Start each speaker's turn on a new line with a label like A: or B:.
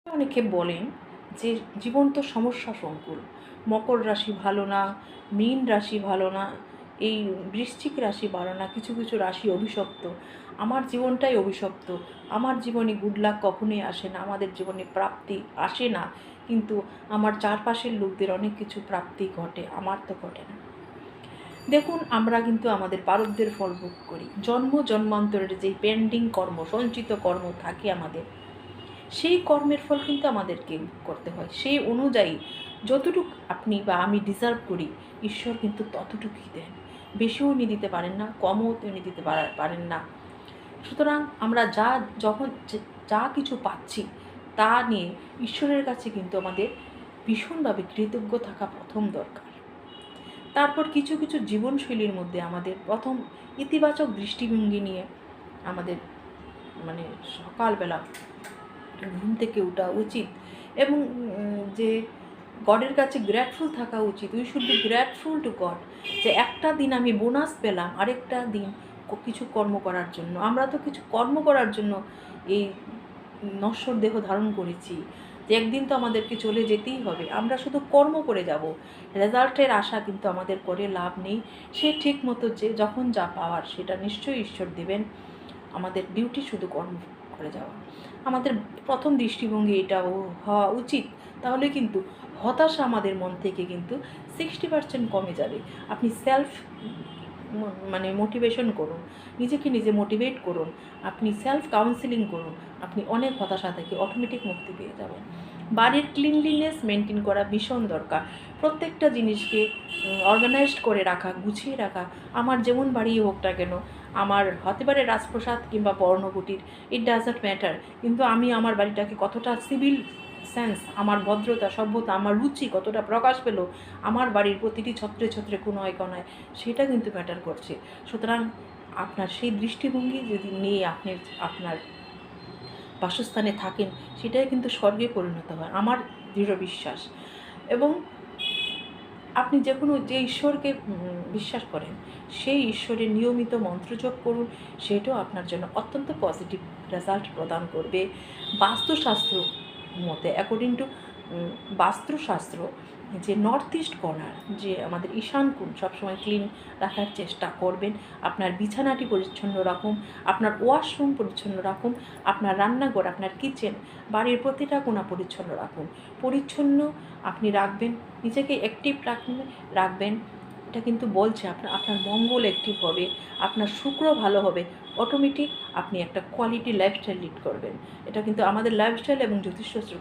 A: অনেকে বলেন যে জীবন তো সমস্যা সংকুল, মকর রাশি ভালো না, মীন রাশি ভালো না, এই বৃশ্চিক রাশি ভালো না, কিছু কিছু রাশি অভিশপ্ত। আমার জীবনটাই অভিশপ্ত, আমার জীবনে গুড লাক কখনোই আসে না, আমাদের জীবনে প্রাপ্তি আসে না, কিন্তু আমার চারপাশের লোকদের অনেক কিছু প্রাপ্তি ঘটে, আমার তো ঘটে না। দেখুন, আমরা কিন্তু আমাদের প্রারব্ধের ফল ভোগ করি। জন্ম জন্মান্তরের যেই পেন্ডিং কর্ম, সঞ্চিত কর্ম থাকে আমাদের, সেই কর্মের ফল কিন্তু আমাদেরকে করতে হয়। সেই অনুযায়ী যতটুকু আপনি বা আমি ডিজার্ভ করি, ঈশ্বর কিন্তু ততটুকুই দেন। বেশিও উনি দিতে পারেন না, কমও উনি দিতে পারেন না। সুতরাং আমরা যখন যা কিছু পাচ্ছি তা নিয়ে ঈশ্বরের কাছে কিন্তু আমাদের ভীষণভাবে কৃতজ্ঞ থাকা প্রথম দরকার। তারপর কিছু কিছু জীবনশৈলীর মধ্যে আমাদের প্রথম ইতিবাচক দৃষ্টিভঙ্গি নিয়ে আমাদের সকালবেলা ঘুম থেকে ওঠা উচিত, এবং যে গডের কাছে গ্র্যাটফুল থাকা উচিত। We should be grateful to God, যে একটা দিন আমি বোনাস পেলাম আরেকটা দিন কিছু কর্ম করার জন্য। আমরা তো কিছু কর্ম করার জন্য এই নশ্বর দেহ ধারণ করেছি, যে একদিন তো আমাদেরকে চলে যেতেই হবে। আমরা শুধু কর্ম করে যাব, রেজাল্টের আশা কিন্তু আমাদের করে লাভ নেই। সে ঠিক মতো যে যখন যা পাওয়ার সেটা নিশ্চয়ই ঈশ্বর দেবেন। আমাদের ডিউটি শুধু কর্ম করে যাওয়া। আমাদের প্রথম দৃষ্টিভঙ্গি এটা হওয়া উচিত। তাহলে কিন্তু হতাশা আমাদের মন থেকে কিন্তু 60% কমে যাবে। আপনি মোটিভেশন করুন, নিজেকে নিজে মোটিভেট করুন, আপনি সেলফ কাউন্সিলিং করুন, আপনি অনেক হতাশা থেকে অটোমেটিক মুক্তি পেয়ে যাবেন। বাড়ির ক্লিনলিনেস মেনটেন করা ভীষণ দরকার। প্রত্যেকটা জিনিসকে অর্গানাইজড করে রাখা, গুছিয়ে রাখা। আমার যেমন বাড়ি হোক না কেন, আমার হতে পারে রাজপ্রসাদ কিংবা পর্ণকুটির, ইট ডাজন্ট ম্যাটার, কিন্তু আমি আমার বাড়িটাকে কতটা সিভিল সেন্স, আমার ভদ্রতা, সভ্যতা, আমার রুচি কতটা প্রকাশ পেল আমার বাড়ির প্রতিটি ছত্রে ছত্রে কোনায় কোনায়, সেটা কিন্তু ম্যাটার করছে। সুতরাং আপনার সেই দৃষ্টিভঙ্গি যদি নিয়ে আপনি আপনার বাসস্থানে থাকেন, সেটাই কিন্তু স্বর্গে পরিণত হয়, আমার দৃঢ় বিশ্বাস। এবং আপনি যে ঈশ্বরকে বিশ্বাস করেন, সেই ঈশ্বরের নিয়মিত মন্ত্রজপ করুন, সেটাও আপনার জন্য অত্যন্ত পজিটিভ রেজাল্ট প্রদান করবে। বাস্তুশাস্ত্র মতে, অ্যাকর্ডিং টু বাস্তুশাস্ত্র, যে নর্থ ইস্ট কর্নার, যে আমাদের ঈশান কোণ সবসময় ক্লিন রাখার চেষ্টা করবেন। আপনার বিছানাটি পরিচ্ছন্ন রাখুন, আপনার ওয়াশরুম পরিচ্ছন্ন রাখুন, আপনার রান্নাঘর, আপনার কিচেন, বাড়ির প্রতিটা কোণা পরিচ্ছন্ন রাখুন। পরিচ্ছন্ন আপনি রাখবেন, নিজেকে অ্যাক্টিভ রাখবেন। এটা কিন্তু বলছে আপনার মঙ্গল অ্যাক্টিভ হবে, আপনার শুক্র ভালো হবে, অটোমেটিক আপনি একটা কোয়ালিটি লাইফস্টাইল লিড করবেন। এটা কিন্তু আমাদের লাইফস্টাইল এবং জ্যোতিষশাস্ত্র